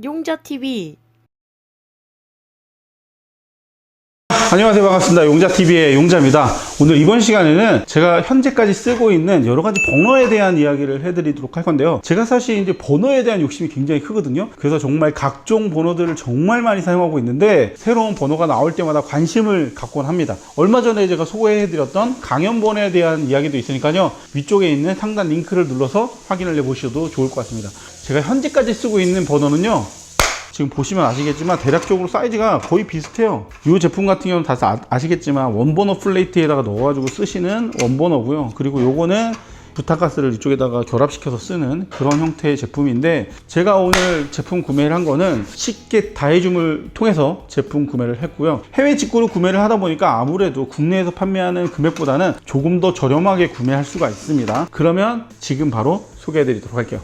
용자TV. 안녕하세요, 반갑습니다. 용자TV의 용자입니다. 오늘 이번 시간에는 제가 현재까지 쓰고 있는 여러 가지 버너에 대한 이야기를 해드리도록 할 건데요. 제가 사실 이제 버너에 대한 욕심이 굉장히 크거든요. 그래서 정말 각종 버너들을 정말 많이 사용하고 있는데 새로운 버너가 나올 때마다 관심을 갖곤 합니다. 얼마 전에 제가 소개해드렸던 강연 버너에 대한 이야기도 있으니까요. 위쪽에 있는 상단 링크를 눌러서 확인을 해보셔도 좋을 것 같습니다. 제가 현재까지 쓰고 있는 버너는요, 지금 보시면 아시겠지만 대략적으로 사이즈가 거의 비슷해요. 이 제품 같은 경우는 다 아시겠지만 원버너 플레이트에다가 넣어가지고 쓰시는 원버너고요. 그리고 요거는 부타가스를 이쪽에다가 결합시켜서 쓰는 그런 형태의 제품인데, 제가 오늘 제품 구매를 한 거는 쉽게 다해줌을 통해서 제품 구매를 했고요. 해외 직구로 구매를 하다 보니까 아무래도 국내에서 판매하는 금액보다는 조금 더 저렴하게 구매할 수가 있습니다. 그러면 지금 바로 소개해 드리도록 할게요.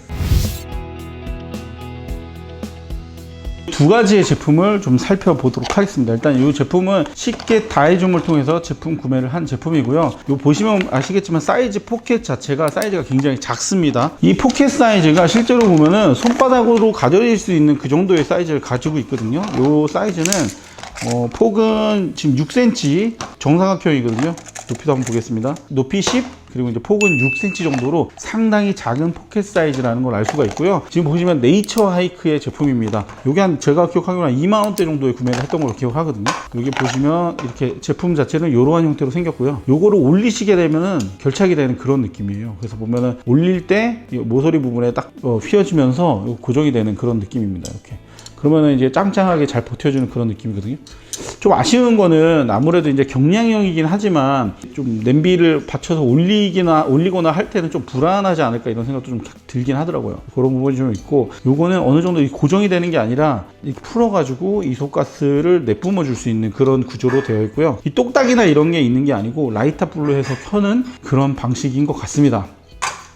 두 가지의 제품을 좀 살펴보도록 하겠습니다. 일단 이 제품은 쉽게 다해줌을 통해서 제품 구매를 한 제품이고요. 요 보시면 아시겠지만 사이즈 포켓 자체가 사이즈가 굉장히 작습니다. 이 포켓 사이즈가 실제로 보면은 손바닥으로 가져질 수 있는 그 정도의 사이즈를 가지고 있거든요. 요 사이즈는 폭은 지금 6cm 정사각형이거든요. 높이도 한번 보겠습니다. 높이 10, 그리고 이제 폭은 6cm 정도로 상당히 작은 포켓 사이즈라는 걸 알 수가 있고요. 지금 보시면 네이처 하이크의 제품입니다. 요게 한 제가 기억하기로 한 2만원대 정도에 구매를 했던 걸로 기억하거든요. 여기 보시면 이렇게 제품 자체는 이러한 형태로 생겼고요. 요거를 올리시게 되면은 결착이 되는 그런 느낌이에요. 그래서 보면은 올릴 때 모서리 부분에 딱 휘어지면서 고정이 되는 그런 느낌입니다. 이렇게. 그러면은 이제 짱짱하게 잘 버텨주는 그런 느낌이거든요. 좀 아쉬운 거는 아무래도 이제 경량형이긴 하지만 좀 냄비를 받쳐서 올리거나 할 때는 좀 불안하지 않을까 이런 생각도 좀 들긴 하더라고요. 그런 부분이 좀 있고, 요거는 어느 정도 고정이 되는 게 아니라 풀어가지고 이소가스를 내뿜어 줄 수 있는 그런 구조로 되어 있고요. 이 똑딱이나 이런 게 있는 게 아니고 라이터 불로 해서 켜는 그런 방식인 것 같습니다.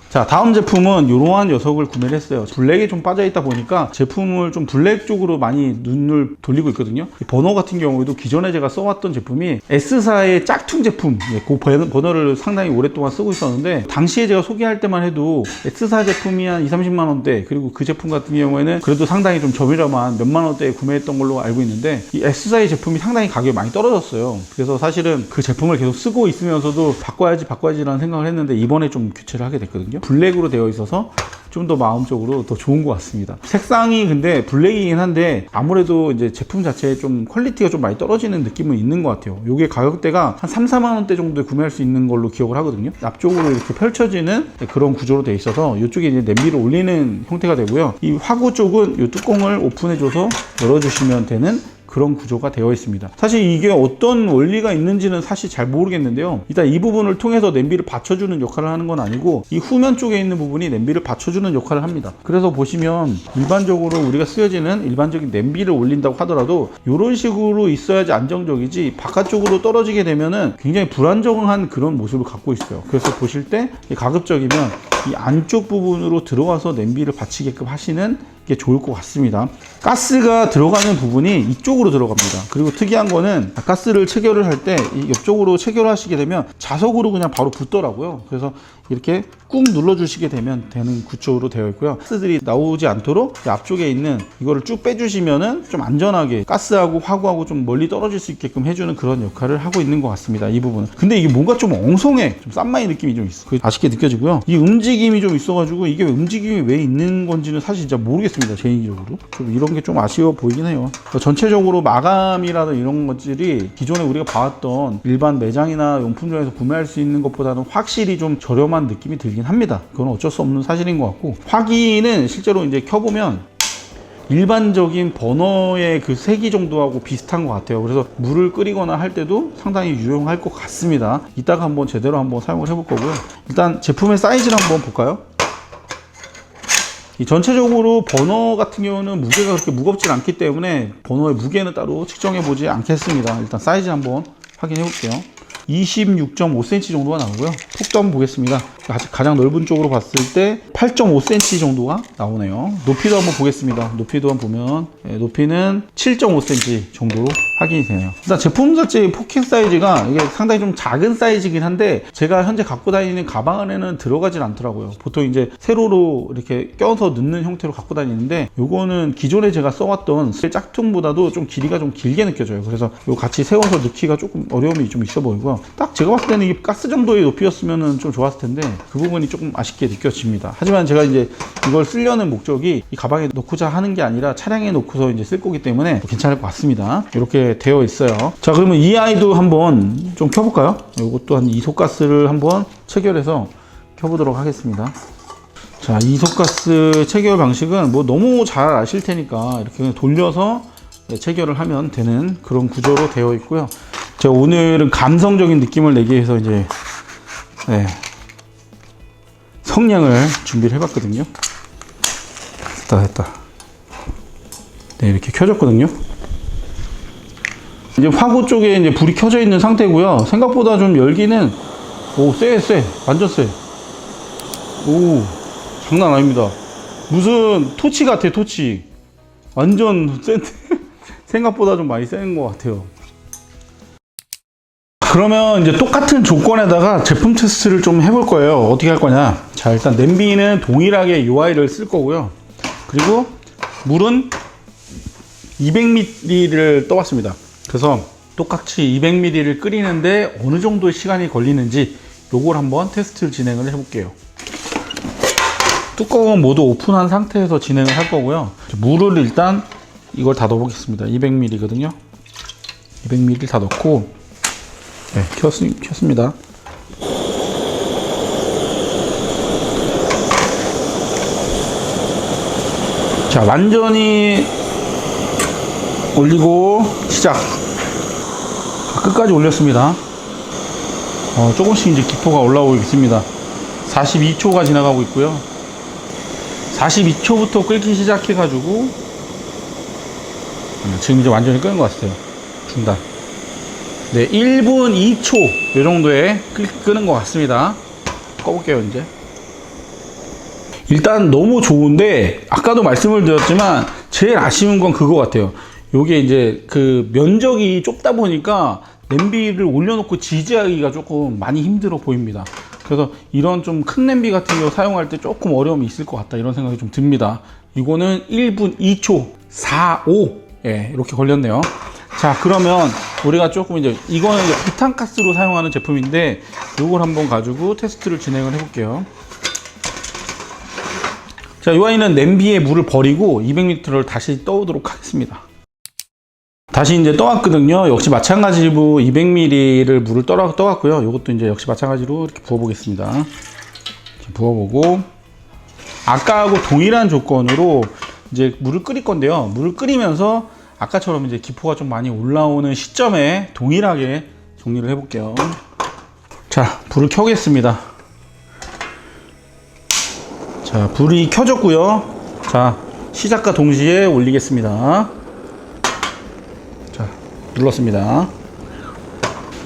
자, 다음 제품은 이러한 녀석을 구매를 했어요. 블랙에 좀 빠져 있다 보니까 제품을 좀 블랙 쪽으로 많이 눈을 돌리고 있거든요. 이 버너 같은 경우에도 기존에 제가 써왔던 제품이 S사의 짝퉁 제품, 그 버너를 상당히 오랫동안 쓰고 있었는데, 당시에 제가 소개할 때만 해도 S사 제품이 한 20-30만 원대, 그리고 그 제품 같은 경우에는 그래도 상당히 좀 저렴한 몇만 원대에 구매했던 걸로 알고 있는데, 이 S사의 제품이 상당히 가격이 많이 떨어졌어요. 그래서 사실은 그 제품을 계속 쓰고 있으면서도 바꿔야지라는 생각을 했는데, 이번에 좀 교체를 하게 됐거든요. 블랙으로 되어 있어서 좀 더 마음적으로 더 좋은 것 같습니다. 색상이 근데 블랙이긴 한데 아무래도 이제 제품 자체에 좀 퀄리티가 좀 많이 떨어지는 느낌은 있는 것 같아요. 요게 가격대가 한 3-4만 원대 정도에 구매할 수 있는 걸로 기억을 하거든요. 앞쪽으로 이렇게 펼쳐지는 그런 구조로 되어 있어서 이쪽에 이제 냄비를 올리는 형태가 되고요. 이 화구 쪽은 이 뚜껑을 오픈해줘서 열어주시면 되는 그런 구조가 되어 있습니다. 사실 이게 어떤 원리가 있는지는 사실 잘 모르겠는데요. 일단 이 부분을 통해서 냄비를 받쳐주는 역할을 하는 건 아니고, 이 후면 쪽에 있는 부분이 냄비를 받쳐주는 역할을 합니다. 그래서 보시면 일반적으로 우리가 쓰여지는 일반적인 냄비를 올린다고 하더라도 이런 식으로 있어야지 안정적이지, 바깥쪽으로 떨어지게 되면은 굉장히 불안정한 그런 모습을 갖고 있어요. 그래서 보실 때 가급적이면 이 안쪽 부분으로 들어와서 냄비를 받치게끔 하시는 게 좋을 것 같습니다. 가스가 들어가는 부분이 이쪽으로 들어갑니다. 그리고 특이한 거는 가스를 체결을 할 때 이 옆쪽으로 체결하시게 되면 자석으로 그냥 바로 붙더라고요. 그래서 이렇게 꾹 눌러주시게 되면 되는 구조로 되어 있고요. 가스들이 나오지 않도록 앞쪽에 있는 이거를 쭉 빼주시면은 좀 안전하게 가스하고 화구하고 좀 멀리 떨어질 수 있게끔 해주는 그런 역할을 하고 있는 것 같습니다. 이 부분은. 근데 이게 뭔가 좀 엉성해. 좀 싼마이 느낌이 좀 있어. 아쉽게 느껴지고요. 이 움직임이 좀 있어가지고 이게 움직임이 왜 있는 건지는 사실 진짜 모르겠습니다. 개인적으로. 좀 이런 게 좀 아쉬워 보이긴 해요. 전체적으로 마감이라든 이런 것들이 기존에 우리가 봐왔던 일반 매장이나 용품점에서 구매할 수 있는 것보다는 확실히 좀 저렴한 느낌이 들긴 합니다. 그건 어쩔 수 없는 사실인 것 같고, 화기는 실제로 이제 켜보면 일반적인 버너의 그 세기 정도하고 비슷한 것 같아요. 그래서 물을 끓이거나 할 때도 상당히 유용할 것 같습니다. 이따가 한번 제대로 한번 사용을 해볼 거고요. 일단 제품의 사이즈를 한번 볼까요? 이 전체적으로 버너 같은 경우는 무게가 그렇게 무겁진 않기 때문에 버너의 무게는 따로 측정해 보지 않겠습니다. 일단 사이즈 한번 확인해 볼게요. 26.5cm 정도가 나오고요. 폭도 한번 보겠습니다. 가장 넓은 쪽으로 봤을 때 8.5cm 정도가 나오네요. 높이도 한번 보겠습니다. 높이도 한번 보면 높이는 7.5cm 정도로 확인이 되네요. 일단 제품 자체의 포켓 사이즈가 이게 상당히 좀 작은 사이즈이긴 한데 제가 현재 갖고 다니는 가방 안에는 들어가진 않더라고요. 보통 이제 세로로 이렇게 껴서 넣는 형태로 갖고 다니는데 요거는 기존에 제가 써왔던 짝퉁보다도 좀 길이가 좀 길게 느껴져요. 그래서 요 같이 세워서 넣기가 조금 어려움이 좀 있어 보이고요. 딱 제가 봤을 때는 이 가스 정도의 높이였으면 좀 좋았을 텐데 그 부분이 조금 아쉽게 느껴집니다. 하지만 제가 이제 이걸 쓰려는 목적이 이 가방에 넣고자 하는 게 아니라 차량에 놓고서 이제 쓸 거기 때문에 괜찮을 것 같습니다. 이렇게 되어 있어요. 자, 그러면 이 아이도 한번 좀 켜볼까요? 이것도 한 이소가스를 한번 체결해서 켜보도록 하겠습니다. 자, 이소가스 체결 방식은 뭐 너무 잘 아실 테니까 이렇게 그냥 돌려서 체결을 하면 되는 그런 구조로 되어 있고요. 제가 오늘은 감성적인 느낌을 내기 위해서 이제 성냥을 준비를 해봤거든요. 됐다. 네, 이렇게 켜졌거든요. 이제 화구 쪽에 이제 불이 켜져 있는 상태고요. 생각보다 좀 열기는 세. 완전 세. 장난 아닙니다. 무슨 토치 같아, 토치. 완전 센데 생각보다 좀 많이 센 것 같아요. 그러면 이제 똑같은 조건에다가 제품 테스트를 좀 해볼 거예요. 어떻게 할 거냐. 자, 일단 냄비는 동일하게 UI를 쓸 거고요. 그리고 물은 200ml를 떠왔습니다. 그래서 똑같이 200ml를 끓이는데 어느 정도의 시간이 걸리는지 요걸 한번 테스트를 진행을 해볼게요. 뚜껑은 모두 오픈한 상태에서 진행을 할 거고요. 물을 일단 이걸 다 넣어보겠습니다. 200ml거든요. 200ml 다 넣고 켰습니다. 자, 완전히 올리고 시작. 끝까지 올렸습니다. 조금씩 이제 기포가 올라오고 있습니다. 42초가 지나가고 있고요. 42초부터 끓기 시작해가지고 지금 이제 완전히 끄는 것 같아요. 중단. 네, 1분 2초 이 정도에 끄는 것 같습니다. 꺼볼게요. 이제 일단 너무 좋은데 아까도 말씀을 드렸지만 제일 아쉬운 건 그거 같아요. 요게 이제 그 면적이 좁다 보니까 냄비를 올려놓고 지지하기가 조금 많이 힘들어 보입니다. 그래서 이런 좀 큰 냄비 같은 거 사용할 때 조금 어려움이 있을 것 같다 이런 생각이 좀 듭니다. 이거는 1분 2초 45 이렇게 걸렸네요. 자, 그러면 우리가 조금 이거는 이제 부탄가스로 사용하는 제품인데 이걸 한번 가지고 테스트를 진행을 해볼게요. 자, 이 아이는 냄비에 물을 버리고 200ml를 다시 떠오도록 하겠습니다. 다시 이제 떠왔거든요. 역시 마찬가지로 200ml를 물을 떠왔고요. 이것도 이제 역시 마찬가지로 이렇게 부어보겠습니다. 이렇게 부어보고 아까하고 동일한 조건으로 이제 물을 끓일 건데요. 물을 끓이면서 아까처럼 이제 기포가 좀 많이 올라오는 시점에 동일하게 정리를 해볼게요. 자, 불을 켜겠습니다. 자, 불이 켜졌고요. 자, 시작과 동시에 올리겠습니다. 자, 눌렀습니다.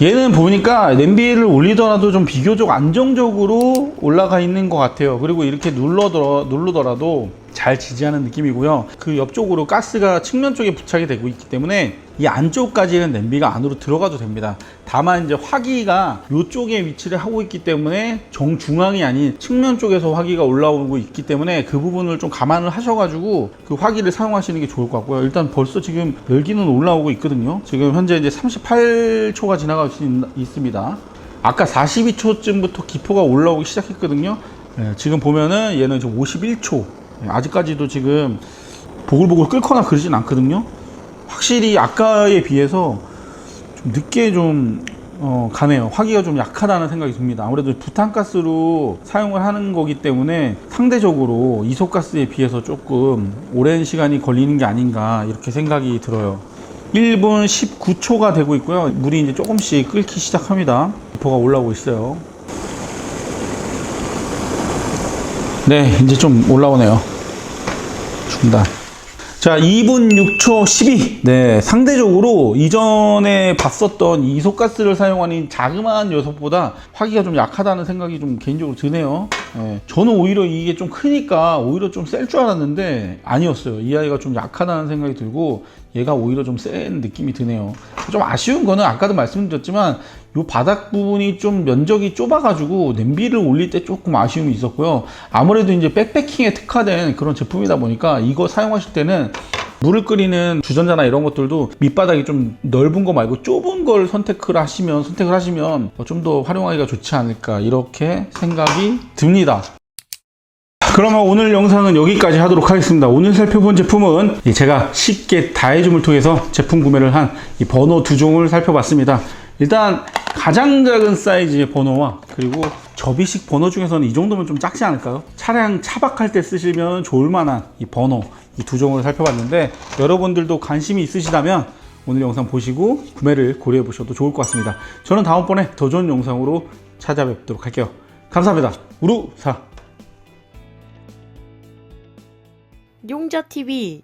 얘는 보니까 냄비를 올리더라도 좀 비교적 안정적으로 올라가 있는 것 같아요. 그리고 이렇게 누르더라도 잘 지지하는 느낌이고요. 그 옆쪽으로 가스가 측면 쪽에 부착이 되고 있기 때문에 이 안쪽까지는 냄비가 안으로 들어가도 됩니다. 다만 이제 화기가 이쪽에 위치를 하고 있기 때문에 정중앙이 아닌 측면 쪽에서 화기가 올라오고 있기 때문에 그 부분을 좀 감안을 하셔가지고 그 화기를 사용하시는 게 좋을 것 같고요. 일단 벌써 지금 열기는 올라오고 있거든요. 지금 현재 이제 38초가 지나가고 있습니다. 아까 42초쯤부터 기포가 올라오기 시작했거든요. 지금 보면은 얘는 지금 51초. 아직까지도 지금 보글보글 끓거나 그러진 않거든요. 확실히 아까에 비해서 좀 늦게 좀 가네요. 화기가 좀 약하다는 생각이 듭니다. 아무래도 부탄가스로 사용을 하는 거기 때문에 상대적으로 이소가스에 비해서 조금 오랜 시간이 걸리는 게 아닌가 이렇게 생각이 들어요. 1분 19초가 되고 있고요. 물이 이제 조금씩 끓기 시작합니다. 기포가 올라오고 있어요. 네, 이제 좀 올라오네요. 중단. 자, 2분 6초 12. 네, 상대적으로 이전에 봤었던 이소가스를 사용하는 자그마한 녀석보다 화기가 좀 약하다는 생각이 좀 개인적으로 드네요. 네, 저는 오히려 이게 좀 크니까 오히려 좀 셀 줄 알았는데 아니었어요. 이 아이가 좀 약하다는 생각이 들고 얘가 오히려 좀 센 느낌이 드네요. 좀 아쉬운 거는 아까도 말씀드렸지만 이 바닥 부분이 좀 면적이 좁아가지고 냄비를 올릴 때 조금 아쉬움이 있었고요. 아무래도 이제 백패킹에 특화된 그런 제품이다 보니까 이거 사용하실 때는 물을 끓이는 주전자나 이런 것들도 밑바닥이 좀 넓은 거 말고 좁은 걸 선택을 하시면 좀 더 활용하기가 좋지 않을까 이렇게 생각이 듭니다. 그러면 오늘 영상은 여기까지 하도록 하겠습니다. 오늘 살펴본 제품은 제가 쉽게 다해줌을 통해서 제품 구매를 한 이 버너 두 종을 살펴봤습니다. 일단 가장 작은 사이즈의 버너와 그리고 접이식 버너 중에서는 이 정도면 좀 작지 않을까요? 차량 차박할 때 쓰시면 좋을 만한 이 버너 이 두 종을 살펴봤는데 여러분들도 관심이 있으시다면 오늘 영상 보시고 구매를 고려해 보셔도 좋을 것 같습니다. 저는 다음번에 더 좋은 영상으로 찾아뵙도록 할게요. 감사합니다. 우루사 용자TV